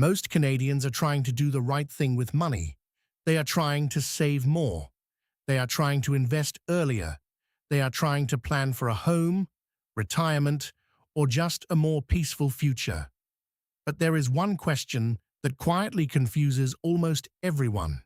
Most Canadians are trying to do the right thing with money. They are trying to save more. They are trying to invest earlier. They are trying to plan for a home, retirement, or just a more peaceful future. But there is one question that quietly confuses almost everyone.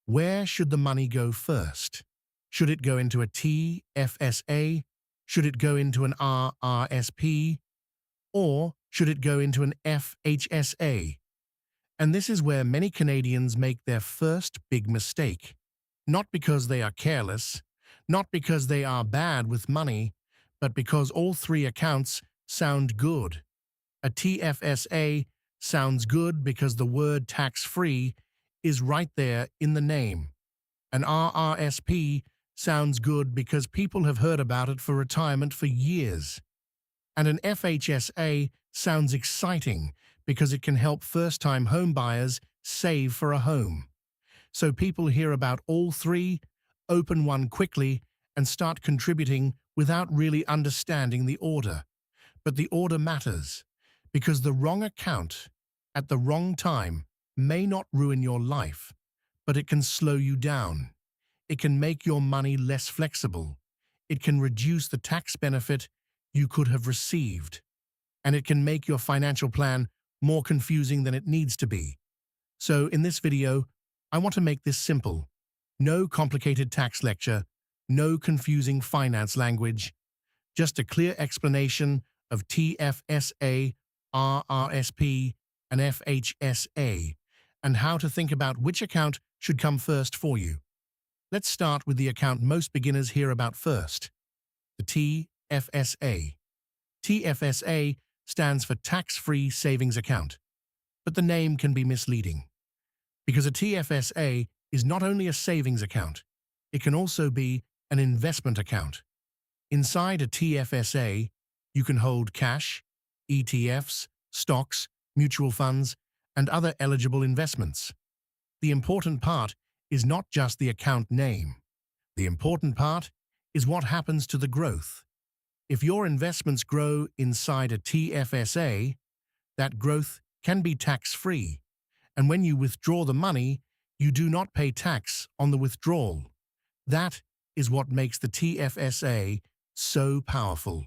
Where should the money go first? Should it go into a TFSA? Should it go into an RRSP? Or should it go into an FHSA? And this is where many Canadians make their first big mistake. Not because they are careless, not because they are bad with money, but because all three accounts sound good. A TFSA sounds good because the word tax-free is right there in the name. An RRSP sounds good because people have heard about it for retirement for years. And an FHSA sounds exciting because it can help first-time homebuyers save for a home. So people hear about all three, open one quickly, and start contributing without really understanding the order. But the order matters, because the wrong account at the wrong time may not ruin your life, but it can slow you down. It can make your money less flexible. It can reduce the tax benefit you could have received. And it can make your financial plan more confusing than it needs to be. So in this video, I want to make this simple. No complicated tax lecture, no confusing finance language, just a clear explanation of TFSA, RRSP, and FHSA, and how to think about which account should come first for you. Let's start with the account most beginners hear about first, the TFSA. TFSA stands for Tax-Free Savings Account, but the name can be misleading, because a TFSA is not only a savings account, it can also be an investment account. Inside a TFSA, you can hold cash, ETFs, stocks, mutual funds, and other eligible investments. The important part is not just the account name. The important part is what happens to the growth. If your investments grow inside a TFSA, that growth can be tax-free, and when you withdraw the money, you do not pay tax on the withdrawal. That is what makes the TFSA so powerful.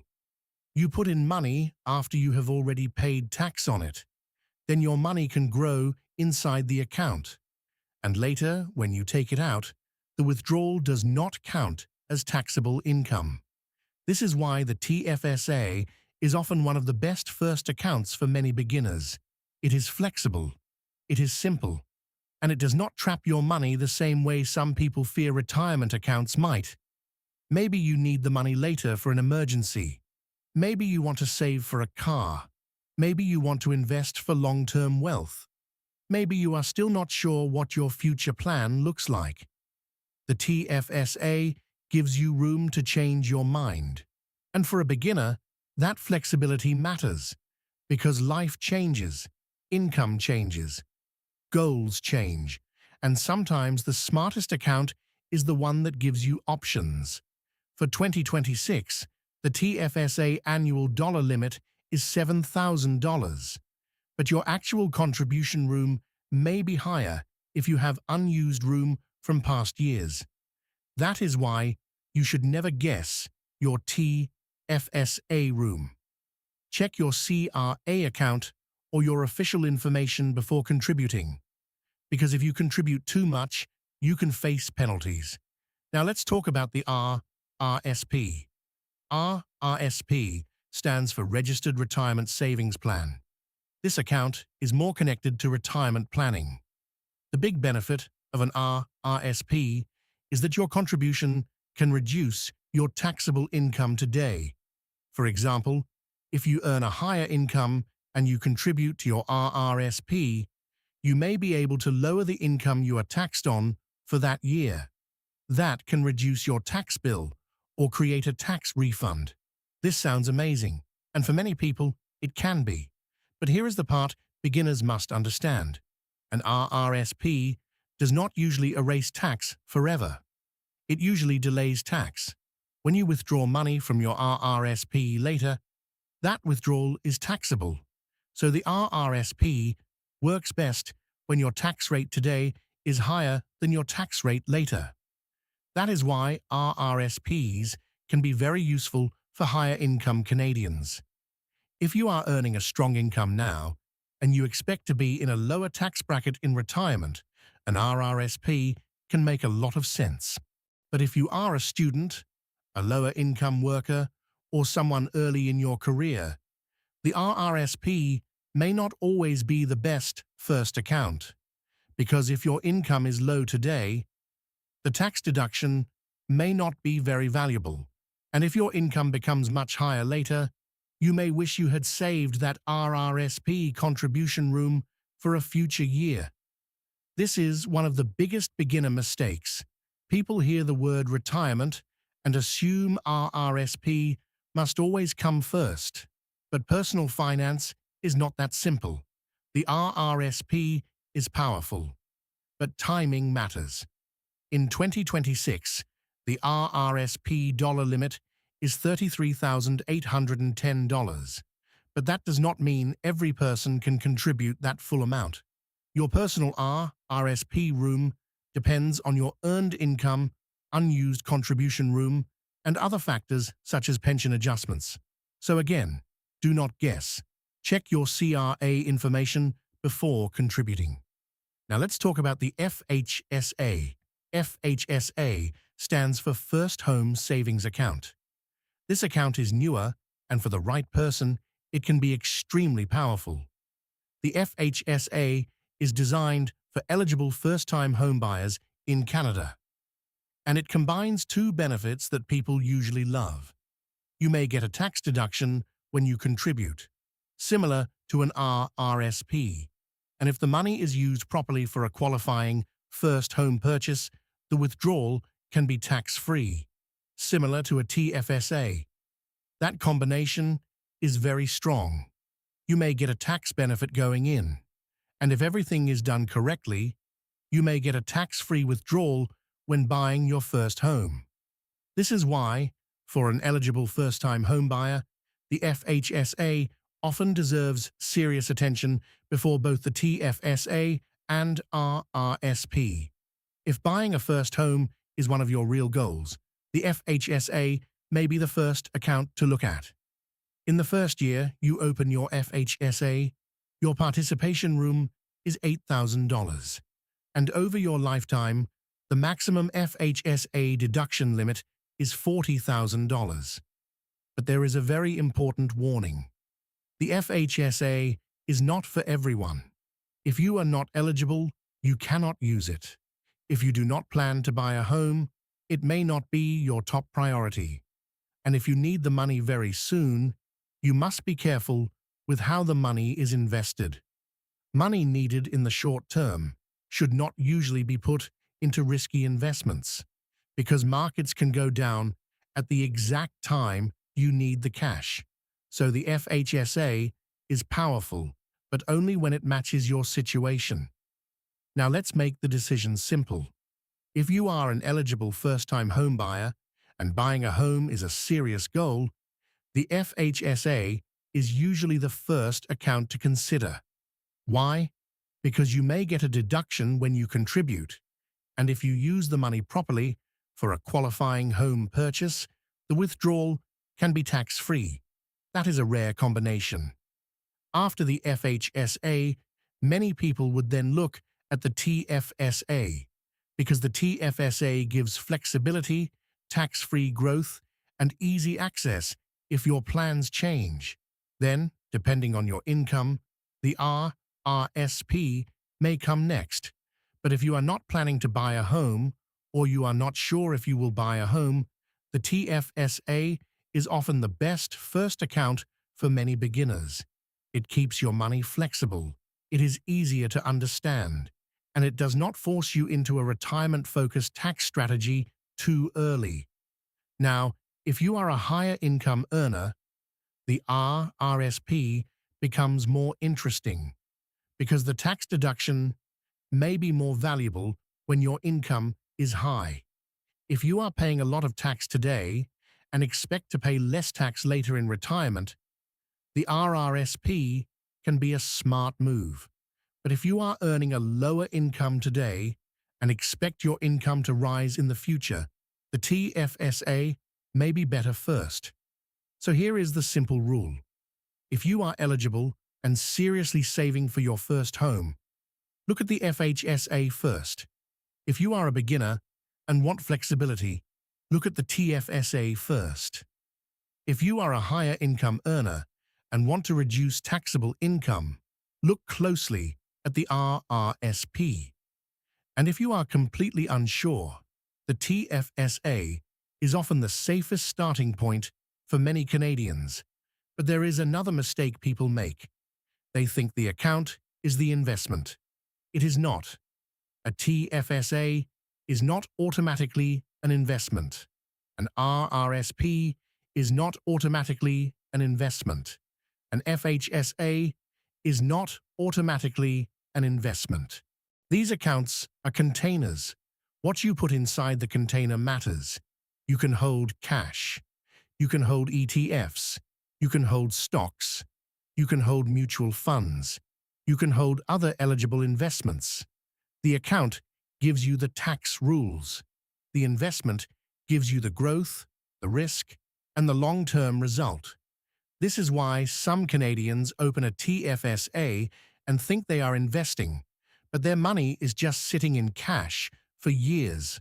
You put in money after you have already paid tax on it. Then your money can grow inside the account. And later, when you take it out, the withdrawal does not count as taxable income. This is why the TFSA is often one of the best first accounts for many beginners. It is flexible, it is simple, and it does not trap your money the same way some people fear retirement accounts might. Maybe you need the money later for an emergency. Maybe you want to save for a car. Maybe you want to invest for long-term wealth. Maybe you are still not sure what your future plan looks like. The TFSA gives you room to change your mind. And for a beginner, that flexibility matters, because life changes, income changes, goals change, and sometimes the smartest account is the one that gives you options. For 2026, the TFSA annual dollar limit is $7,000, but your actual contribution room may be higher if you have unused room from past years. That is why you should never guess your TFSA room. Check your CRA account or your official information before contributing, because if you contribute too much, you can face penalties. Now let's talk about the RRSP. RRSP stands for Registered Retirement Savings Plan. This account is more connected to retirement planning. The big benefit of an RRSP is that your contribution can reduce your taxable income today. For example, if you earn a higher income and you contribute to your RRSP, you may be able to lower the income you are taxed on for that year. That can reduce your tax bill or create a tax refund. This sounds amazing, and for many people, it can be. But here is the part beginners must understand. An RRSP does not usually erase tax forever. It usually delays tax. When you withdraw money from your RRSP later, that withdrawal is taxable. So the RRSP works best when your tax rate today is higher than your tax rate later. That is why RRSPs can be very useful for higher income Canadians. If you are earning a strong income now and you expect to be in a lower tax bracket in retirement, an RRSP can make a lot of sense. But if you are a student, a lower income worker, or someone early in your career, the RRSP may not always be the best first account. Because if your income is low today, the tax deduction may not be very valuable. And if your income becomes much higher later, you may wish you had saved that RRSP contribution room for a future year. This is one of the biggest beginner mistakes. People hear the word retirement and assume RRSP must always come first. But personal finance is not that simple. The RRSP is powerful, but timing matters. In 2026, the RRSP dollar limit is $33,810, but that does not mean every person can contribute that full amount. Your personal RRSP room depends on your earned income, unused contribution room, and other factors such as pension adjustments. So again, do not guess. Check your CRA information before contributing. Now let's talk about the FHSA. FHSA stands for First Home Savings Account. This account is newer, and for the right person, it can be extremely powerful. The FHSA is designed for eligible first-time homebuyers in Canada, and it combines two benefits that people usually love. You may get a tax deduction when you contribute, similar to an RRSP, and if the money is used properly for a qualifying first home purchase, the withdrawal can be tax-free, similar to a TFSA. That combination is very strong. You may get a tax benefit going in, and if everything is done correctly, you may get a tax-free withdrawal when buying your first home. This is why, for an eligible first-time homebuyer, the FHSA often deserves serious attention before both the TFSA and RRSP. If buying a first home is one of your real goals, the FHSA may be the first account to look at. In the first year you open your FHSA, your participation room is $8,000, and over your lifetime, the maximum FHSA deduction limit is $40,000. But there is a very important warning. The FHSA is not for everyone. If you are not eligible, you cannot use it. If you do not plan to buy a home, it may not be your top priority. And if you need the money very soon, you must be careful with how the money is invested. Money needed in the short term should not usually be put into risky investments, because markets can go down at the exact time you need the cash. So the FHSA is powerful, but only when it matches your situation. Now let's make the decision simple. If you are an eligible first-time homebuyer and buying a home is a serious goal, the FHSA is usually the first account to consider. Why? Because you may get a deduction when you contribute, and if you use the money properly for a qualifying home purchase, the withdrawal can be tax-free. That is a rare combination. After the FHSA, many people would then look at the TFSA, because the TFSA gives flexibility, tax-free growth, and easy access if your plans change. Then, depending on your income, the RRSP may come next. But if you are not planning to buy a home, or you are not sure if you will buy a home, the TFSA is often the best first account for many beginners. It keeps your money flexible, it is easier to understand, and it does not force you into a retirement-focused tax strategy too early. Now, if you are a higher income earner, the RRSP becomes more interesting, because the tax deduction may be more valuable when your income is high. If you are paying a lot of tax today and expect to pay less tax later in retirement, the RRSP can be a smart move. But if you are earning a lower income today and expect your income to rise in the future, the TFSA may be better first. So here is the simple rule. If you are eligible and seriously saving for your first home, look at the FHSA first. If you are a beginner and want flexibility, look at the TFSA first. If you are a higher income earner and want to reduce taxable income, look closely at the RRSP. And if you are completely unsure, the TFSA is often the safest starting point for many Canadians. But there is another mistake people make. They think the account is the investment. It is not. A TFSA is not automatically an investment. An RRSP is not automatically an investment. An FHSA is not automatically an investment. These accounts are containers. What you put inside the container matters. You can hold cash. You can hold ETFs. You can hold stocks. You can hold mutual funds. You can hold other eligible investments. The account gives you the tax rules. The investment gives you the growth, the risk, and the long-term result. This is why some Canadians open a TFSA and think they are investing, but their money is just sitting in cash for years.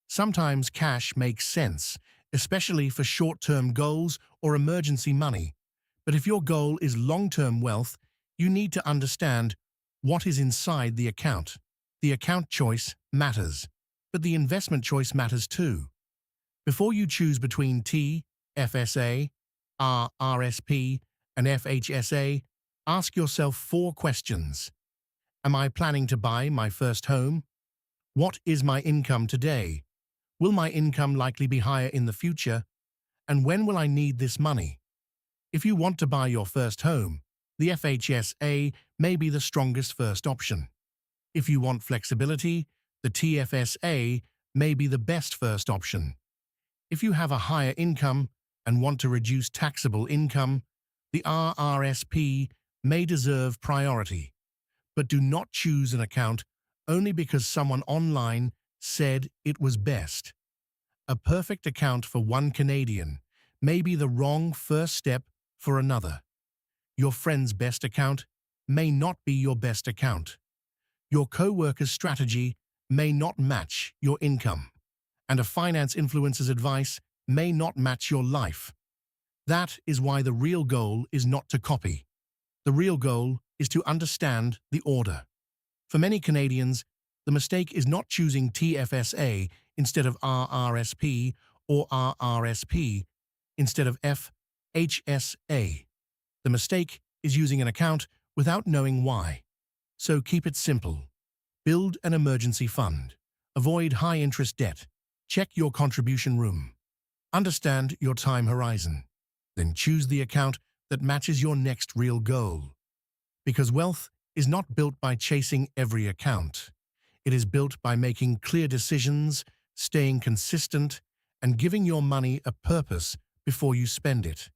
Sometimes cash makes sense, especially for short-term goals or emergency money. But if your goal is long-term wealth, you need to understand what is inside the account. The account choice matters, but the investment choice matters too. Before you choose between TFSA, RRSP, and FHSA, ask yourself 4 questions. Am I planning to buy my first home? What is my income today? Will my income likely be higher in the future? And when will I need this money? If you want to buy your first home, the FHSA may be the strongest first option. If you want flexibility, the TFSA may be the best first option. If you have a higher income and want to reduce taxable income, the RRSP may deserve priority. But do not choose an account only because someone online said it was best. A perfect account for one Canadian may be the wrong first step for another. Your friend's best account may not be your best account. Your co-worker's strategy may not match your income, and a finance influencer's advice may not match your life. That is why the real goal is not to copy. The real goal is to understand the order. For many Canadians, the mistake is not choosing TFSA instead of RRSP or RRSP instead of FHSA. The mistake is using an account without knowing why. So keep it simple. Build an emergency fund. Avoid high-interest debt. Check your contribution room. Understand your time horizon. Then choose the account that matches your next real goal. Because wealth is not built by chasing every account. It is built by making clear decisions, staying consistent, and giving your money a purpose before you spend it.